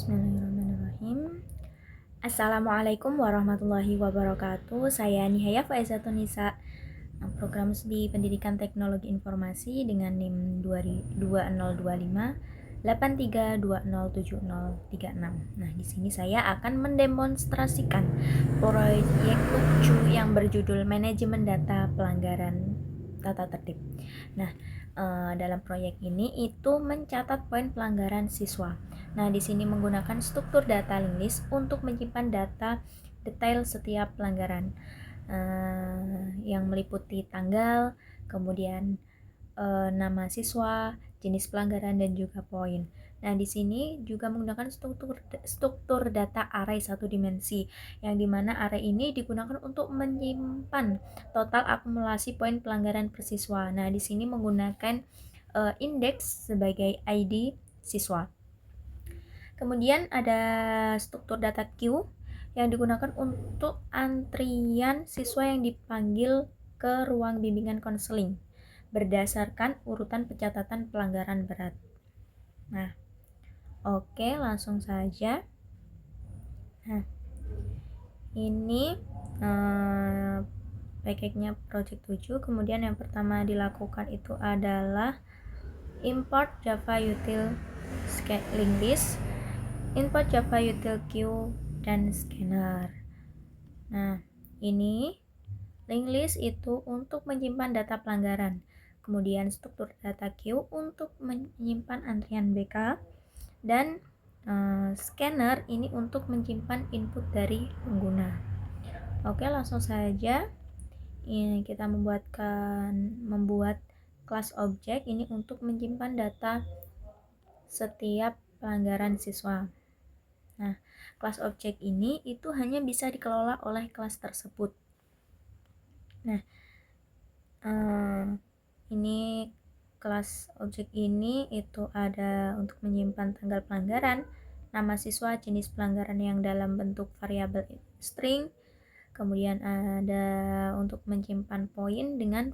Bismillahirrahmanirrahim. Assalamualaikum warahmatullahi wabarakatuh. Saya Nihaya Faizatun Nisa, program studi Pendidikan Teknologi Informasi dengan NIM 2025 83207036. Nah, di sini saya akan mendemonstrasikan proyek lucu yang berjudul Manajemen Data Pelanggaran Tata Tertib. Nah, dalam proyek ini itu mencatat poin pelanggaran siswa. Nah, di sini menggunakan struktur data linked list untuk menyimpan data detail setiap pelanggaran yang meliputi tanggal, kemudian nama siswa, jenis pelanggaran, dan juga poin. Nah, di sini juga menggunakan struktur data array satu dimensi, yang dimana array ini digunakan untuk menyimpan total akumulasi poin pelanggaran per siswa. Nah, di sini menggunakan indeks sebagai ID siswa. Kemudian ada struktur data queue yang digunakan untuk antrian siswa yang dipanggil ke ruang bimbingan konseling berdasarkan urutan pencatatan pelanggaran berat. Nah, oke, langsung saja. Nah, ini package-nya Project 7. Kemudian yang pertama dilakukan itu adalah import Java util linked list, import Java util queue, dan scanner. Nah, ini linked list itu untuk menyimpan data pelanggaran. Kemudian struktur data queue untuk menyimpan antrian BK, dan scanner ini untuk menyimpan input dari pengguna. Oke, langsung saja. Ini kita membuat kelas objek ini untuk menyimpan data setiap pelanggaran siswa. Nah, kelas objek ini itu hanya bisa dikelola oleh kelas tersebut. Nah, ini kelas objek ini itu ada untuk menyimpan tanggal pelanggaran, nama siswa, jenis pelanggaran yang dalam bentuk variabel string, kemudian ada untuk menyimpan poin dengan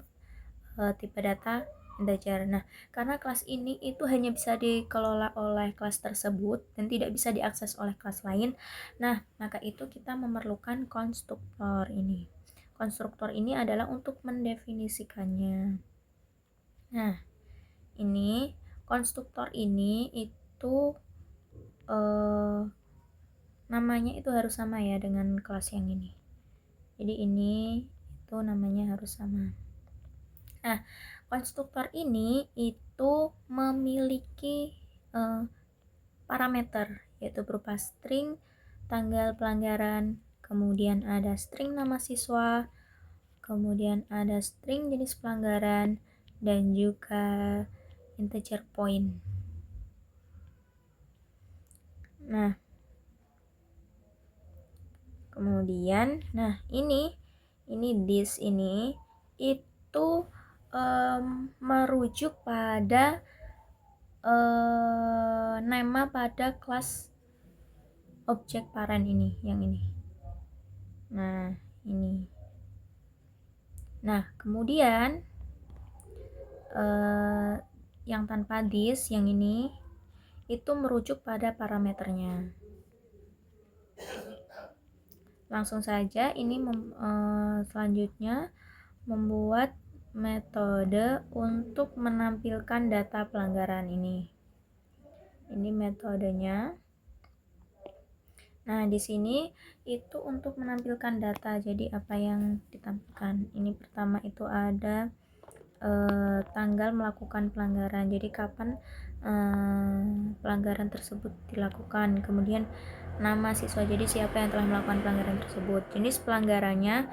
tipe data integer. Nah, karena kelas ini itu hanya bisa dikelola oleh kelas tersebut dan tidak bisa diakses oleh kelas lain, nah maka itu kita memerlukan konstruktor ini. Konstruktor ini adalah untuk mendefinisikannya. Nah, ini konstruktor ini itu namanya itu harus sama ya dengan kelas yang ini. Jadi ini itu namanya harus sama. Nah, konstruktor ini itu memiliki parameter, yaitu berupa string tanggal pelanggaran, kemudian ada string nama siswa, kemudian ada string jenis pelanggaran, dan juga integer point. Nah, kemudian ini this ini itu merujuk pada nama pada kelas objek parent ini, yang ini. Nah, ini. Nah, kemudian yang tanpa this, yang ini itu merujuk pada parameternya. Langsung saja ini selanjutnya membuat metode untuk menampilkan data pelanggaran ini. Ini metodenya. Nah, di sini itu untuk menampilkan data. Jadi apa yang ditampilkan? Ini pertama itu ada tanggal melakukan pelanggaran. Jadi kapan pelanggaran tersebut dilakukan. Kemudian nama siswa. Jadi siapa yang telah melakukan pelanggaran tersebut. Jenis pelanggarannya,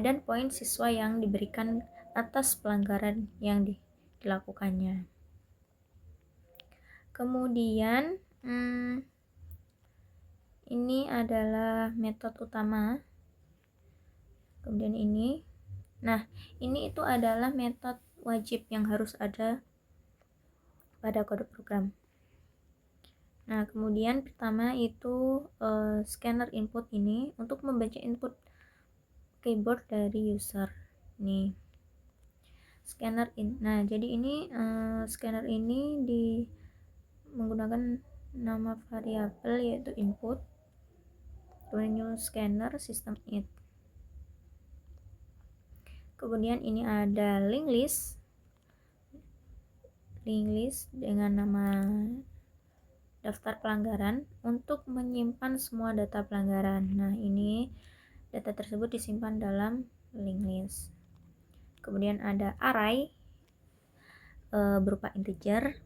dan poin siswa yang diberikan atas pelanggaran yang dilakukannya. Kemudian ini adalah metode utama. Kemudian ini. Nah, ini itu adalah metode wajib yang harus ada pada kode program. Nah, kemudian pertama itu scanner input ini untuk membaca input keyboard dari user. Nih. Scanner Nah, jadi ini scanner ini menggunakan nama variabel yaitu input, kemudian new scanner system it. Kemudian ini ada link list dengan nama daftar pelanggaran untuk menyimpan semua data pelanggaran. Nah, ini data tersebut disimpan dalam link list. Kemudian ada array berupa integer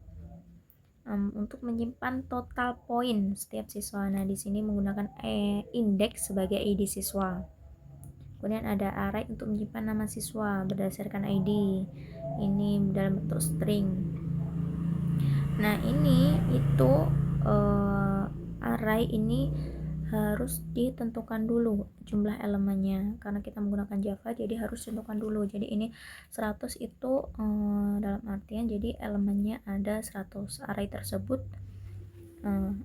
untuk menyimpan total poin setiap siswa. Nah, di sini menggunakan index sebagai ID siswa. Kemudian ada array untuk menyimpan nama siswa berdasarkan ID. Ini dalam bentuk string. Nah, ini itu array ini harus ditentukan dulu jumlah elemennya, karena kita menggunakan Java jadi harus ditentukan dulu. Jadi ini 100 itu dalam artian jadi elemennya ada 100, array tersebut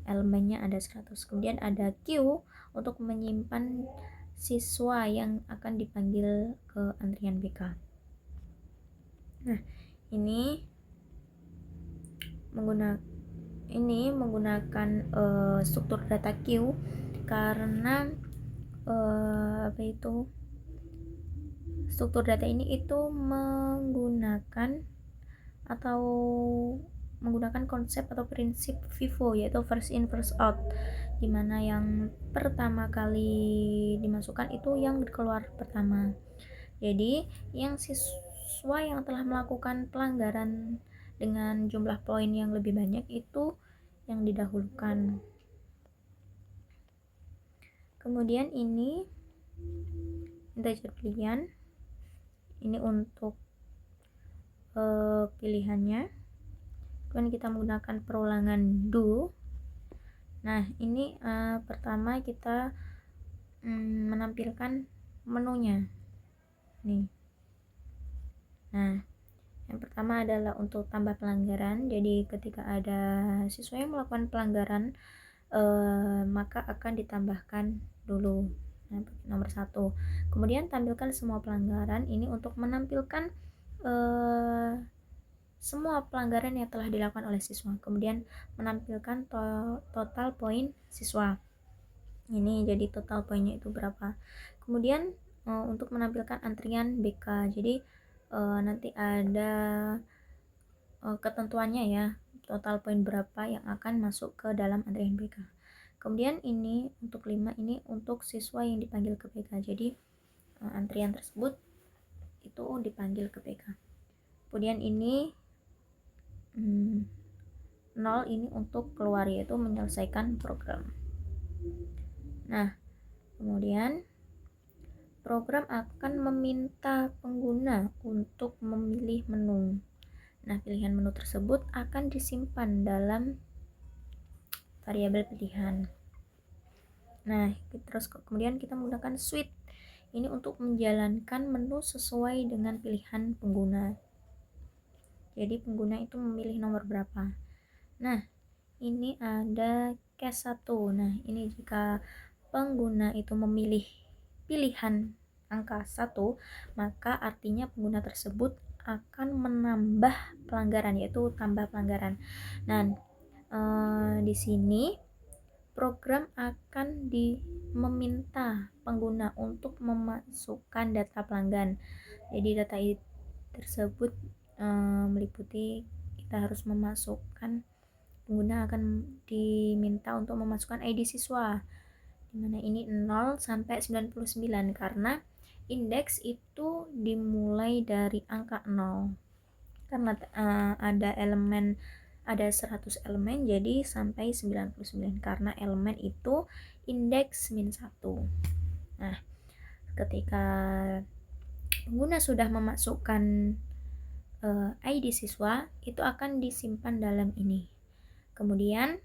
elemennya ada 100. Kemudian ada queue untuk menyimpan siswa yang akan dipanggil ke antrian BK. Nah, ini menggunakan struktur data queue karena struktur data ini itu menggunakan konsep atau prinsip FIFO, yaitu first in first out, dimana yang pertama kali dimasukkan itu yang keluar pertama. Jadi yang siswa yang telah melakukan pelanggaran dengan jumlah poin yang lebih banyak itu yang didahulukan. Kemudian ini integer pilihan, ini untuk pilihannya. Kemudian kita menggunakan perulangan do. Nah, ini pertama kita menampilkan menunya nih. Nah, yang pertama adalah untuk tambah pelanggaran. Jadi ketika ada siswa yang melakukan pelanggaran maka akan ditambahkan dulu. Nah, nomor 1. Kemudian tampilkan semua pelanggaran, ini untuk menampilkan semua pelanggaran yang telah dilakukan oleh siswa. Kemudian menampilkan total poin siswa. Ini jadi total poinnya itu berapa. Kemudian untuk menampilkan antrian BK. Jadi nanti ada ketentuannya ya, total poin berapa yang akan masuk ke dalam antrian BK. Kemudian ini untuk 5 ini untuk siswa yang dipanggil ke BK. Jadi antrian tersebut itu dipanggil ke BK. Kemudian ini 0 ini untuk keluar, yaitu menyelesaikan program. Nah, kemudian program akan meminta pengguna untuk memilih menu. Nah, pilihan menu tersebut akan disimpan dalam variabel pilihan. Nah, terus kemudian kita menggunakan switch. Ini untuk menjalankan menu sesuai dengan pilihan pengguna. Jadi pengguna itu memilih nomor berapa. Nah, ini ada case 1. Nah, ini jika pengguna itu memilih pilihan angka 1, maka artinya pengguna tersebut akan menambah pelanggaran, yaitu tambah pelanggaran. Nah, di sini program akan meminta pengguna untuk memasukkan data pelanggan. Jadi data tersebut meliputi kita harus memasukkan, pengguna akan diminta untuk memasukkan ID siswa, dimana ini 0 sampai 99 karena indeks itu dimulai dari angka 0 karena ada 100 elemen, jadi sampai 99 karena elemen itu indeks -1. Nah, ketika pengguna sudah memasukkan ID siswa, itu akan disimpan dalam ini. Kemudian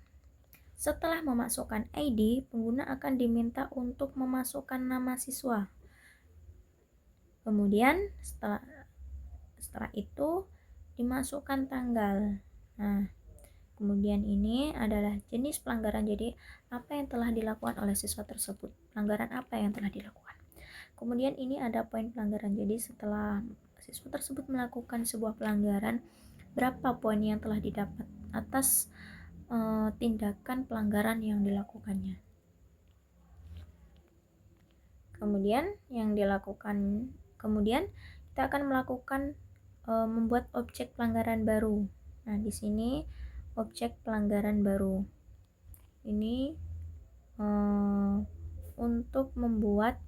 setelah memasukkan ID, pengguna akan diminta untuk memasukkan nama siswa. Kemudian setelah itu dimasukkan tanggal. Nah, kemudian ini adalah jenis pelanggaran, jadi apa yang telah dilakukan oleh siswa tersebut, pelanggaran apa yang telah dilakukan. Kemudian ini ada poin pelanggaran, jadi setelah siswa tersebut melakukan sebuah pelanggaran, berapa poin yang telah didapat atas tindakan pelanggaran yang dilakukannya. Kemudian kita akan melakukan membuat objek pelanggaran baru. Nah, di sini objek pelanggaran baru ini untuk membuat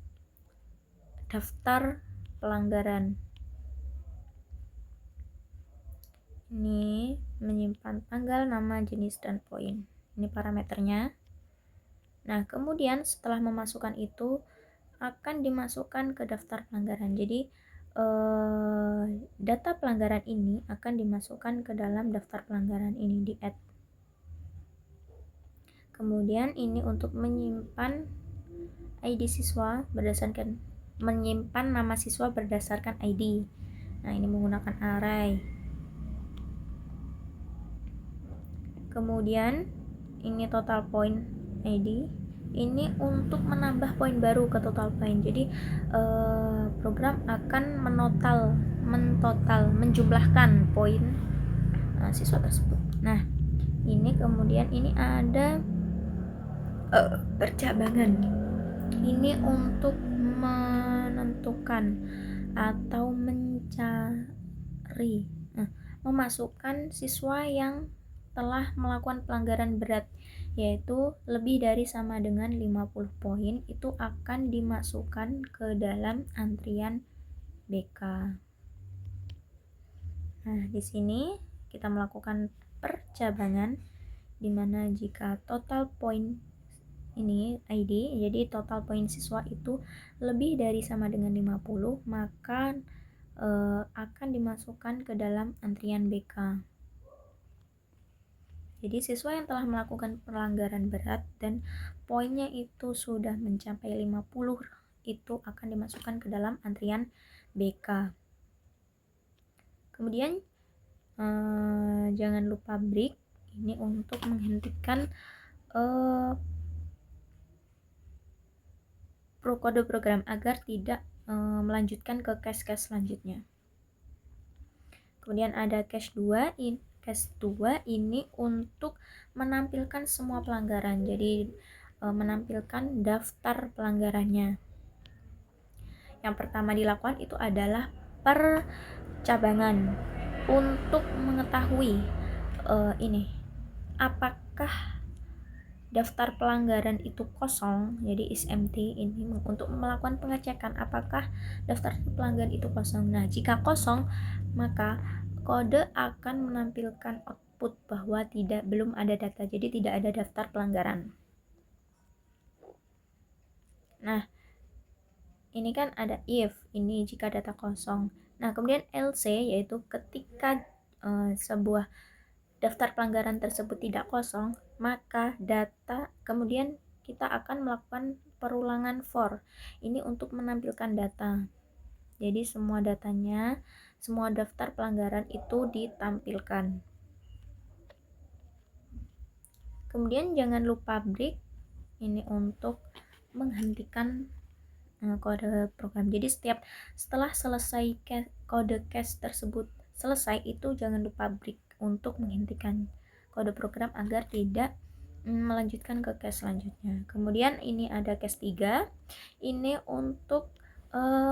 daftar pelanggaran. Ini menyimpan tanggal, nama, jenis, dan poin. Ini parameternya. Nah, kemudian setelah memasukkan itu akan dimasukkan ke daftar pelanggaran. Jadi data pelanggaran ini akan dimasukkan ke dalam daftar pelanggaran ini, di add. Kemudian ini untuk menyimpan ID siswa berdasarkan menyimpan nama siswa berdasarkan ID. Nah, ini menggunakan array. Kemudian ini total point ID. Ini untuk menambah poin baru ke total point. Jadi program akan menjumlahkan poin siswa tersebut. Nah, ini kemudian ini ada percabangan. Ini untuk menentukan atau mencari, memasukkan siswa yang telah melakukan pelanggaran berat, yaitu lebih dari sama dengan 50 poin, itu akan dimasukkan ke dalam antrian BK. Nah, di sini kita melakukan percabangan, di mana jika total poin ini ID, jadi total poin siswa itu lebih dari sama dengan 50, maka akan dimasukkan ke dalam antrian BK. Jadi siswa yang telah melakukan pelanggaran berat dan poinnya itu sudah mencapai 50, itu akan dimasukkan ke dalam antrian BK. Kemudian jangan lupa break, ini untuk menghentikan kode program agar tidak melanjutkan ke cache selanjutnya. Kemudian ada cache 2. Cache 2 ini untuk menampilkan semua pelanggaran. Jadi menampilkan daftar pelanggarannya. Yang pertama dilakukan itu adalah percabangan untuk mengetahui apakah daftar pelanggaran itu kosong. Jadi is empty, ini untuk melakukan pengecekan apakah daftar pelanggaran itu kosong. Nah, jika kosong, maka kode akan menampilkan output bahwa belum ada data, jadi tidak ada daftar pelanggaran. Nah, ini kan ada if, ini jika data kosong. Nah, kemudian else, yaitu ketika sebuah daftar pelanggaran tersebut tidak kosong, maka kemudian kita akan melakukan perulangan for. Ini untuk menampilkan data. Jadi semua datanya, semua daftar pelanggaran itu ditampilkan. Kemudian jangan lupa break, ini untuk menghentikan kode program. Jadi setelah selesai kode cache tersebut selesai, itu jangan lupa break untuk menghentikan kode program agar tidak melanjutkan ke cache selanjutnya. Kemudian ini ada cache 3. Ini untuk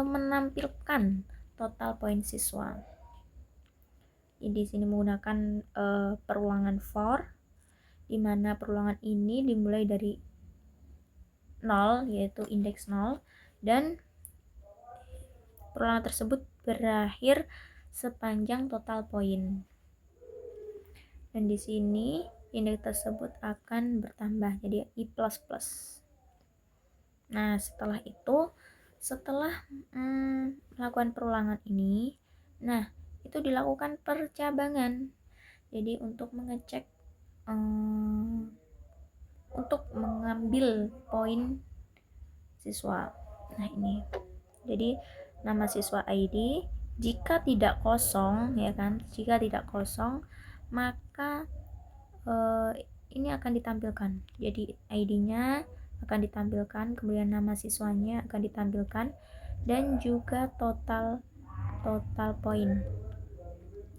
menampilkan total poin siswa. Di sini menggunakan perulangan for, di mana perulangan ini dimulai dari 0, yaitu indeks 0, dan perulangan tersebut berakhir sepanjang total poin. Dan di sini indeks tersebut akan bertambah jadi i++. Nah, setelah melakukan perulangan ini, nah itu dilakukan percabangan. Jadi untuk mengecek untuk mengambil poin siswa. Nah, ini. Jadi nama siswa ID jika tidak kosong, ya kan? Jika tidak kosong, maka ini akan ditampilkan. Jadi ID-nya akan ditampilkan, kemudian nama siswanya akan ditampilkan, dan juga total poin.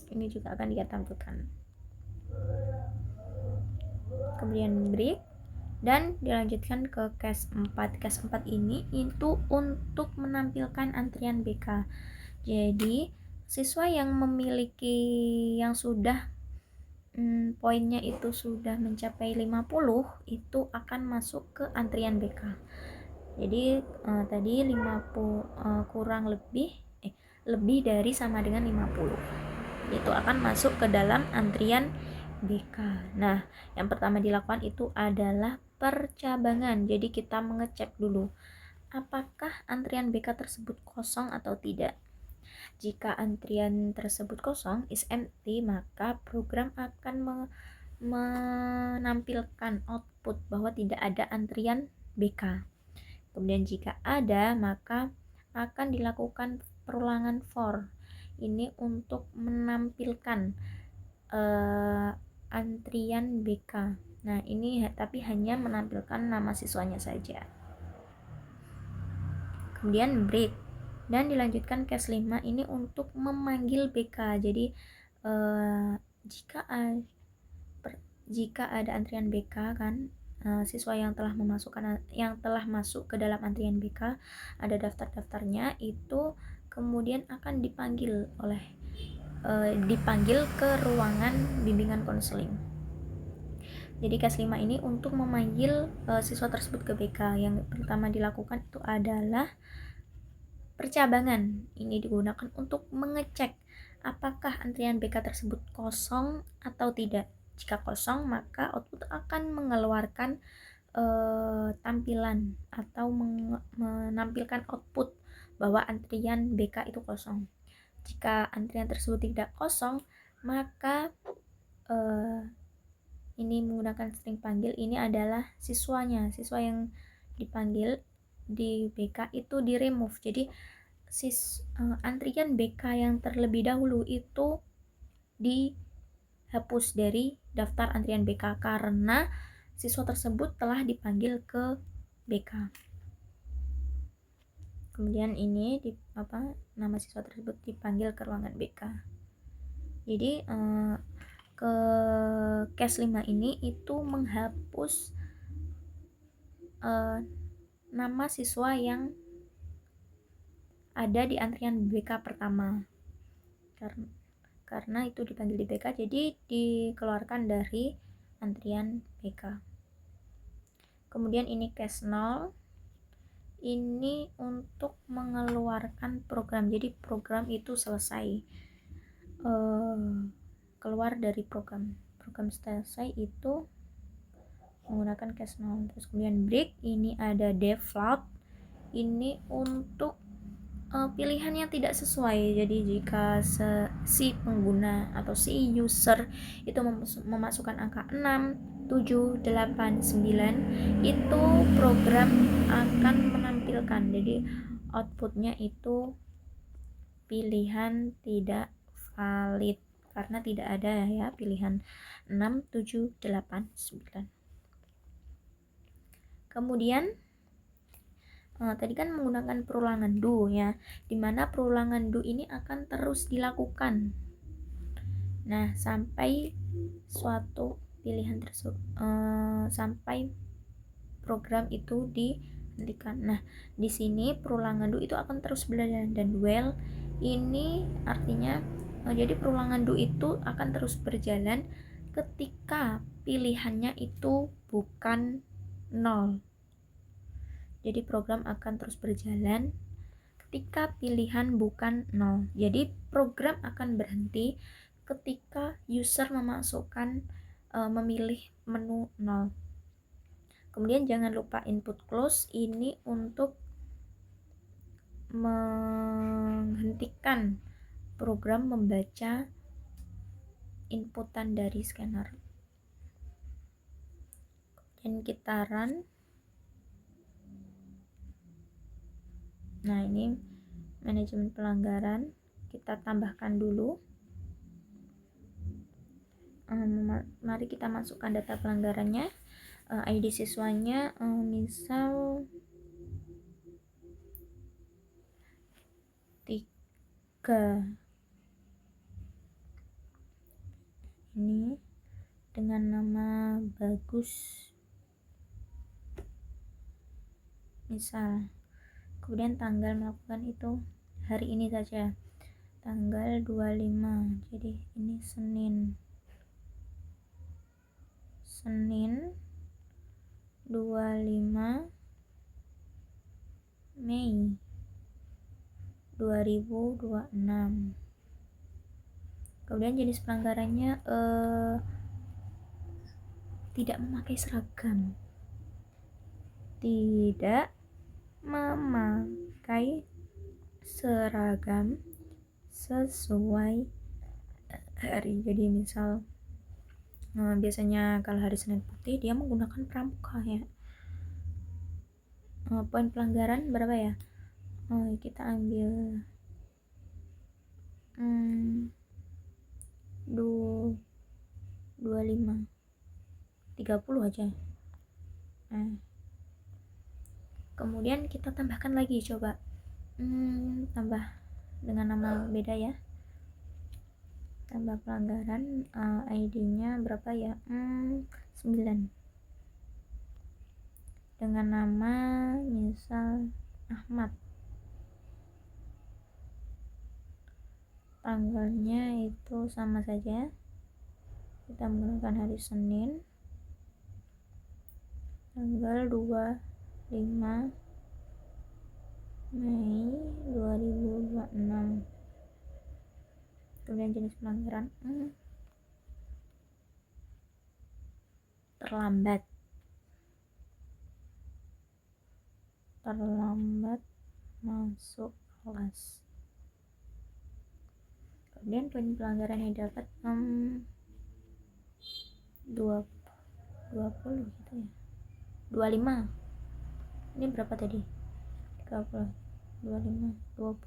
Ini juga akan ditampilkan. kemudian break, dan dilanjutkan ke case 4. Case 4 ini itu untuk menampilkan antrian BK. Jadi siswa yang memiliki yang sudah poinnya itu sudah mencapai 50 itu akan masuk ke antrian BK. Jadi tadi 50 kurang lebih dari sama dengan 50 itu akan masuk ke dalam antrian BK. Nah, yang pertama dilakukan itu adalah percabangan. Jadi kita mengecek dulu apakah antrian BK tersebut kosong atau tidak. Jika antrian tersebut kosong, is empty, maka program akan menampilkan output bahwa tidak ada antrian BK. Kemudian jika ada, maka akan dilakukan perulangan for. Ini untuk menampilkan antrian BK. Nah, ini tapi hanya menampilkan nama siswanya saja. Kemudian break, dan dilanjutkan case 5 ini untuk memanggil BK. Jadi jika ada antrian BK kan, siswa yang telah masuk ke dalam antrian BK, ada daftar-daftarnya, itu kemudian akan dipanggil ke ruangan bimbingan konseling. Jadi case 5 ini untuk memanggil siswa tersebut ke BK. Yang pertama dilakukan itu adalah percabangan. Ini digunakan untuk mengecek apakah antrian BK tersebut kosong atau tidak. Jika kosong, maka output akan mengeluarkan tampilan atau menampilkan output bahwa antrian BK itu kosong. Jika antrian tersebut tidak kosong, maka ini menggunakan string panggil. Ini adalah siswanya. Siswa yang dipanggil di BK itu di remove. Jadi antrian BK yang terlebih dahulu itu dihapus dari daftar antrian BK karena siswa tersebut telah dipanggil ke BK. Kemudian ini nama siswa tersebut dipanggil ke ruangan BK. Jadi ke case 5 ini itu menghapus nama siswa yang ada di antrian BK pertama. Karena itu dipanggil di BK, jadi dikeluarkan dari antrian BK. Kemudian ini case 0, ini untuk mengeluarkan program. Jadi program itu selesai, keluar dari program selesai itu menggunakan case 0. Terus kemudian break, ini ada default, ini untuk pilihan yang tidak sesuai. Jadi jika si pengguna atau si user itu memasukkan angka 6, 7, 8, 9, itu program akan menampilkan. Jadi outputnya itu pilihan tidak valid karena tidak ada ya pilihan 6, 7, 8, 9. Kemudian tadi kan menggunakan perulangan do ya, dimana perulangan do ini akan terus dilakukan. Nah, sampai suatu pilihan tersebut sampai program itu dihentikan. Nah, di sini perulangan do itu akan terus berjalan, dan while ini artinya jadi perulangan do itu akan terus berjalan ketika pilihannya itu bukan 0. Jadi program akan terus berjalan ketika pilihan bukan 0. Jadi program akan berhenti ketika user memilih menu 0. Kemudian jangan lupa input close, ini untuk menghentikan program membaca inputan dari scanner. Dan kita run. Nah, ini manajemen pelanggaran, kita tambahkan dulu. Mari kita masukkan data pelanggarannya. ID siswanya misal 3. Ini dengan nama Bagus, misal. Kemudian tanggal melakukan itu hari ini saja, tanggal 25. Jadi ini Senin 25 Mei 2026. Kemudian jenis pelanggarannya tidak memakai seragam. Tidak memakai seragam sesuai hari. Jadi misal biasanya kalau hari Senin putih dia menggunakan pramuka ya. Poin pelanggaran berapa ya? Kita ambil 25 30 aja. Kemudian kita tambahkan lagi, coba tambah dengan nama beda ya, tambah pelanggaran. ID-nya berapa ya? 9 dengan nama misal Ahmad. Tanggalnya itu sama saja, kita menggunakan hari Senin tanggal 25 Mei 2026. Kemudian jenis pelanggaran terlambat masuk kelas. Kemudian poin pelanggaran yang dapat 20 gitu ya, 25. Ini berapa tadi? 30, 25, 20,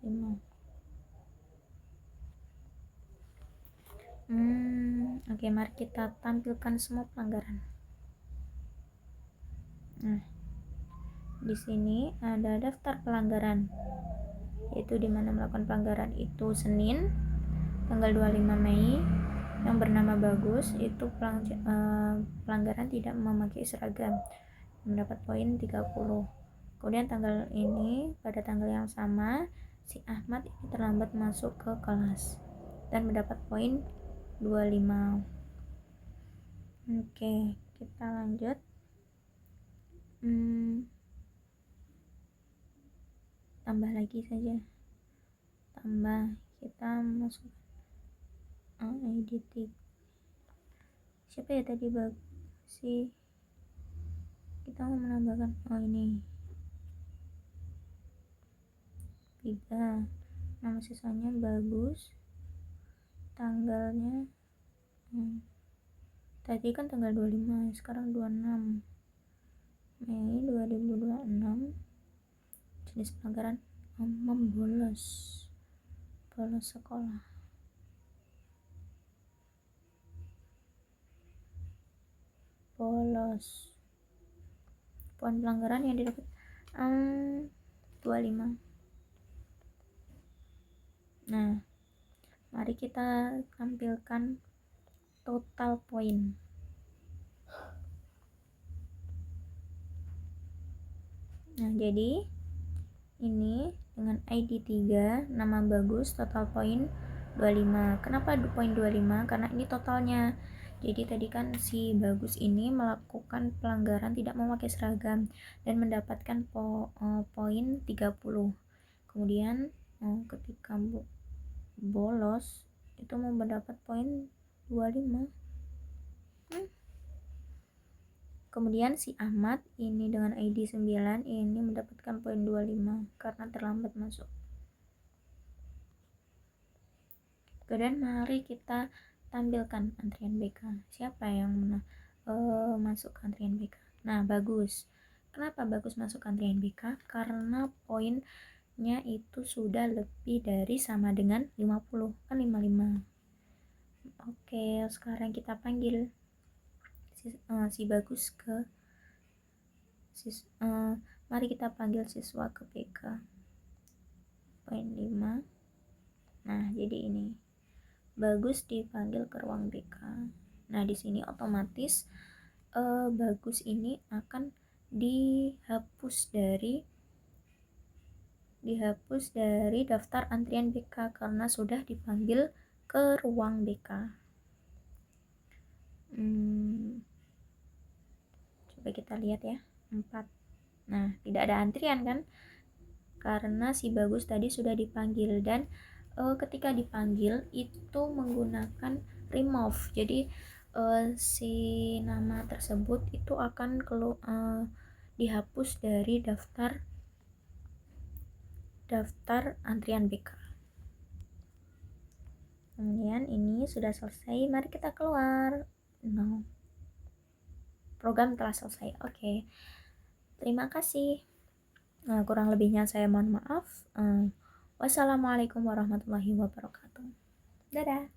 25. Oke, mari kita tampilkan semua pelanggaran. Nah, di sini ada daftar pelanggaran, yaitu dimana melakukan pelanggaran itu Senin tanggal 25 Mei yang bernama Bagus, itu pelanggaran tidak memakai seragam, mendapat poin 30. Kemudian tanggal ini, pada tanggal yang sama, si Ahmad ini terlambat masuk ke kelas dan mendapat poin 25. Oke, kita lanjut. Tambah lagi saja, kita masuk ID 3. Siapa ya tadi kita mau menambahkan ini 3. Nama siswanya Bagus, tanggalnya tadi kan tanggal 25, sekarang 26 Mei 2026. Jenis pelanggaran bolos sekolah. Poin pelanggaran yang didapat 25. Nah, mari kita tampilkan total poin. Nah, jadi ini dengan ID 3, nama Bagus, total poin 25. Kenapa poin 25? Karena ini totalnya. Jadi tadi kan si Bagus ini melakukan pelanggaran tidak memakai seragam dan mendapatkan poin 30. Kemudian ketika bolos itu mau mendapat poin 25. Kemudian si Ahmad ini dengan ID 9 ini mendapatkan poin 25 karena terlambat masuk. Kemudian mari kita tampilkan antrian BK. Siapa yang masuk ke antrian BK? Nah, Bagus. Kenapa Bagus masuk antrian BK? Karena poinnya itu sudah lebih dari sama dengan 50, kan 55. Oke, sekarang kita panggil si Bagus ke mari kita panggil siswa ke BK. Poin 5. Nah, jadi ini Bagus dipanggil ke ruang BK. Nah, di sini otomatis Bagus ini akan dihapus dari daftar antrian BK karena sudah dipanggil ke ruang BK. Coba kita lihat ya, 4. Nah, tidak ada antrian kan? Karena si Bagus tadi sudah dipanggil, dan ketika dipanggil itu menggunakan remove. Jadi si nama tersebut itu akan dihapus dari daftar antrian BK. Kemudian ini sudah selesai, mari kita keluar. No. Program telah selesai. Oke. Terima kasih. Kurang lebihnya saya mohon maaf. Wassalamualaikum warahmatullahi wabarakatuh. Dadah.